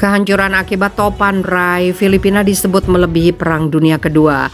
Kehancuran akibat topan Rai Filipina disebut melebihi Perang Dunia Kedua.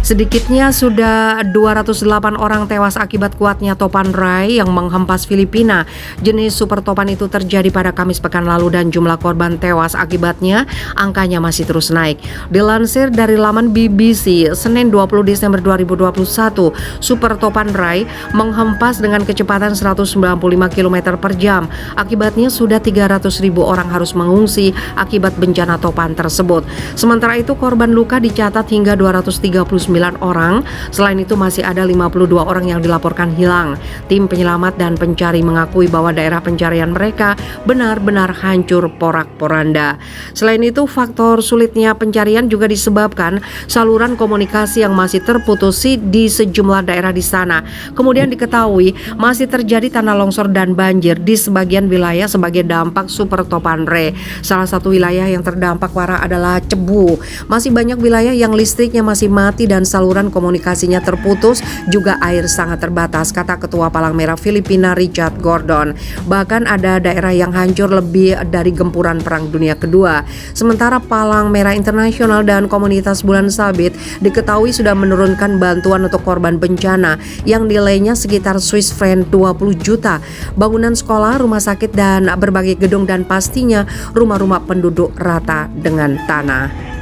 Sedikitnya sudah 208 orang tewas akibat kuatnya topan Rai yang menghempas Filipina. Jenis super topan itu terjadi pada Kamis pekan lalu dan jumlah korban tewas akibatnya angkanya masih terus naik. Dilansir dari laman BBC, Senin 20 Desember 2021, super topan Rai menghempas dengan kecepatan 195 km per jam. Akibatnya sudah 300.000 orang harus mengungsi akibat bencana topan tersebut. Sementara itu korban luka dicatat hingga 239 orang. Selain itu masih ada 52 orang yang dilaporkan hilang. Tim penyelamat dan pencari mengakui bahwa daerah pencarian mereka benar-benar hancur porak-poranda. Selain itu faktor sulitnya pencarian juga disebabkan saluran komunikasi yang masih terputus di sejumlah daerah di sana. Kemudian diketahui masih terjadi tanah longsor dan banjir di sebagian wilayah sebagai dampak super topan Rai. Salah satu wilayah yang terdampak parah adalah Cebu. Masih banyak wilayah yang listriknya masih mati dan saluran komunikasinya terputus, juga air sangat terbatas, kata Ketua Palang Merah Filipina Richard Gordon. Bahkan ada daerah yang hancur lebih dari gempuran Perang Dunia Kedua. Sementara Palang Merah Internasional dan komunitas Bulan Sabit diketahui sudah menurunkan bantuan untuk korban bencana yang nilainya sekitar Swiss franc 20 juta. Bangunan sekolah, rumah sakit, dan berbagai gedung dan pastinya rumah-rumah penduduk rata dengan tanah.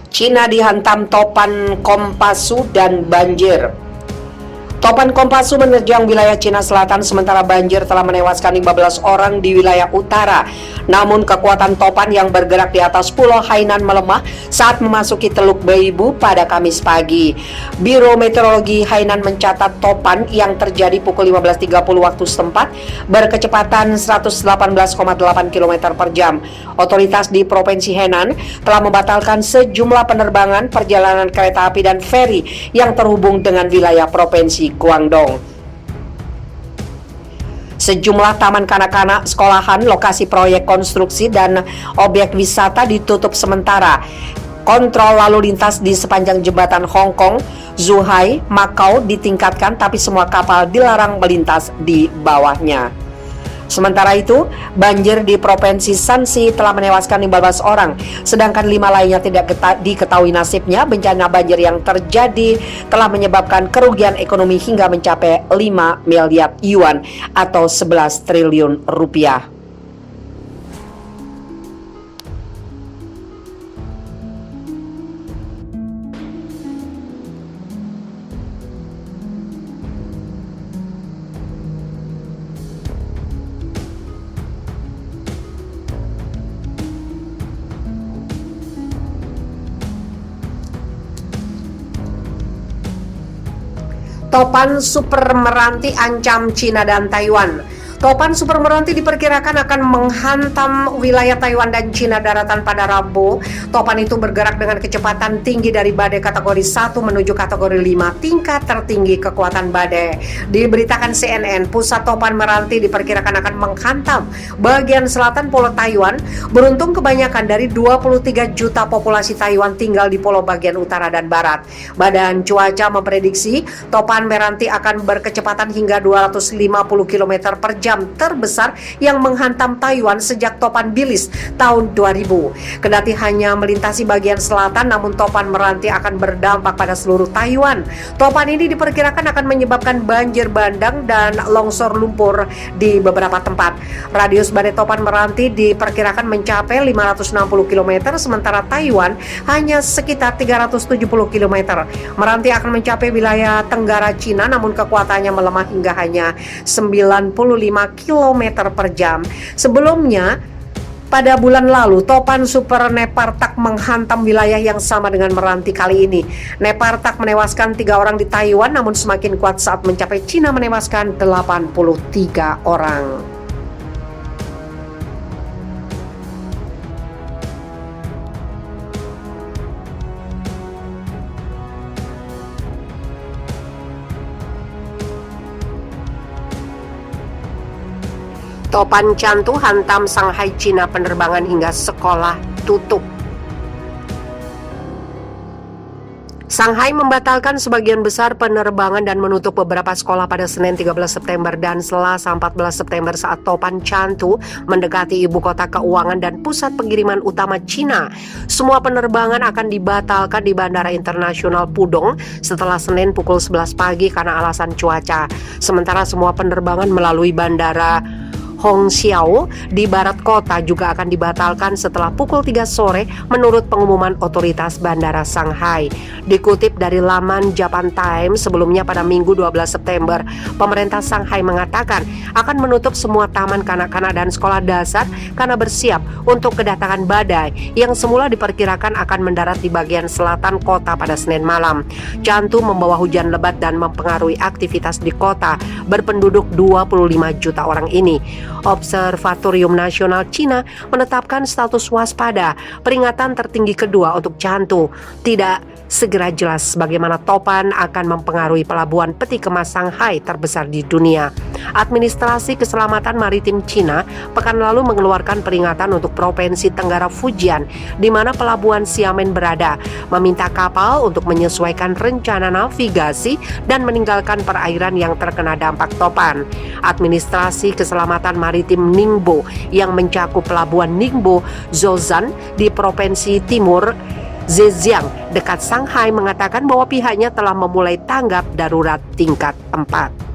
Cina dihantam topan Kompasu dan banjir. Topan Kompasu menerjang wilayah Cina Selatan sementara banjir telah menewaskan 15 orang di wilayah utara. Namun kekuatan topan yang bergerak di atas pulau Hainan melemah saat memasuki Teluk Beibu pada Kamis pagi. Biro Meteorologi Hainan mencatat topan yang terjadi pukul 15.30 waktu setempat berkecepatan 118,8 km per jam. Otoritas di Provinsi Henan telah membatalkan sejumlah penerbangan, perjalanan kereta api dan feri yang terhubung dengan wilayah Provinsi Guangdong. Sejumlah taman kanak-kanak, sekolahan, lokasi proyek konstruksi, dan objek wisata ditutup sementara. Kontrol lalu lintas di sepanjang jembatan Hong Kong, Zhuhai, Macau ditingkatkan, tapi semua kapal dilarang melintas di bawahnya. Sementara itu, banjir di Provinsi Shanxi telah menewaskan 15 orang, sedangkan 5 lainnya tidak diketahui nasibnya. Bencana banjir yang terjadi telah menyebabkan kerugian ekonomi hingga mencapai 5 miliar yuan atau 11 triliun rupiah. Topan super Meranti ancam Cina dan Taiwan. Topan super Meranti diperkirakan akan menghantam wilayah Taiwan dan Cina daratan pada Rabu. Topan itu bergerak dengan kecepatan tinggi dari badai kategori 1 menuju kategori 5, tingkat tertinggi kekuatan badai. Diberitakan CNN, pusat topan Meranti diperkirakan akan menghantam bagian selatan pulau Taiwan. Beruntung kebanyakan dari 23 juta populasi Taiwan tinggal di pulau bagian utara dan barat. Badan cuaca memprediksi topan Meranti akan berkecepatan hingga 250 km per jam, terbesar yang menghantam Taiwan sejak topan Bilis tahun 2000. Kendati hanya melintasi bagian selatan, namun topan Meranti akan berdampak pada seluruh Taiwan. Topan ini diperkirakan akan menyebabkan banjir bandang dan longsor lumpur di beberapa tempat. Radius badai topan Meranti diperkirakan mencapai 560 km, sementara Taiwan hanya sekitar 370 km. Meranti akan mencapai wilayah Tenggara Cina, namun kekuatannya melemah hingga hanya 95 km per jam. Sebelumnya, Pada bulan lalu, topan super Nepartak menghantam wilayah yang sama dengan Meranti kali ini. Nepartak menewaskan 3 orang di Taiwan, namun semakin kuat saat mencapai Cina menewaskan 83 orang. Topan Chantu hantam Shanghai, Cina, penerbangan hingga sekolah tutup. Shanghai membatalkan sebagian besar penerbangan dan menutup beberapa sekolah pada Senin 13 September dan Selasa 14 September saat topan Chantu mendekati ibu kota keuangan dan pusat pengiriman utama Cina. Semua penerbangan akan dibatalkan di Bandara Internasional Pudong setelah Senin pukul 11 pagi karena alasan cuaca. Sementara semua penerbangan melalui Bandara Hongqiao di barat kota juga akan dibatalkan setelah pukul 3 sore menurut pengumuman otoritas Bandara Shanghai. Dikutip dari laman Japan Times, sebelumnya pada Minggu 12 September, pemerintah Shanghai mengatakan akan menutup semua taman kanak-kanak dan sekolah dasar karena bersiap untuk kedatangan badai yang semula diperkirakan akan mendarat di bagian selatan kota pada Senin malam. Chantu membawa hujan lebat dan mempengaruhi aktivitas di kota berpenduduk 25 juta orang ini. Observatorium Nasional Cina menetapkan status waspada, peringatan tertinggi kedua untuk Chantu. Tidak segera jelas bagaimana topan akan mempengaruhi pelabuhan peti kemas Shanghai terbesar di dunia. Administrasi Keselamatan Maritim Cina pekan lalu mengeluarkan peringatan untuk Provinsi Tenggara Fujian, di mana pelabuhan Xiamen berada, meminta kapal untuk menyesuaikan rencana navigasi dan meninggalkan perairan yang terkena dampak topan. Administrasi Keselamatan Maritim Ningbo yang mencakup pelabuhan Ningbo Zhoushan di Provinsi Timur Zhejiang dekat Shanghai mengatakan bahwa pihaknya telah memulai tanggap darurat tingkat 4.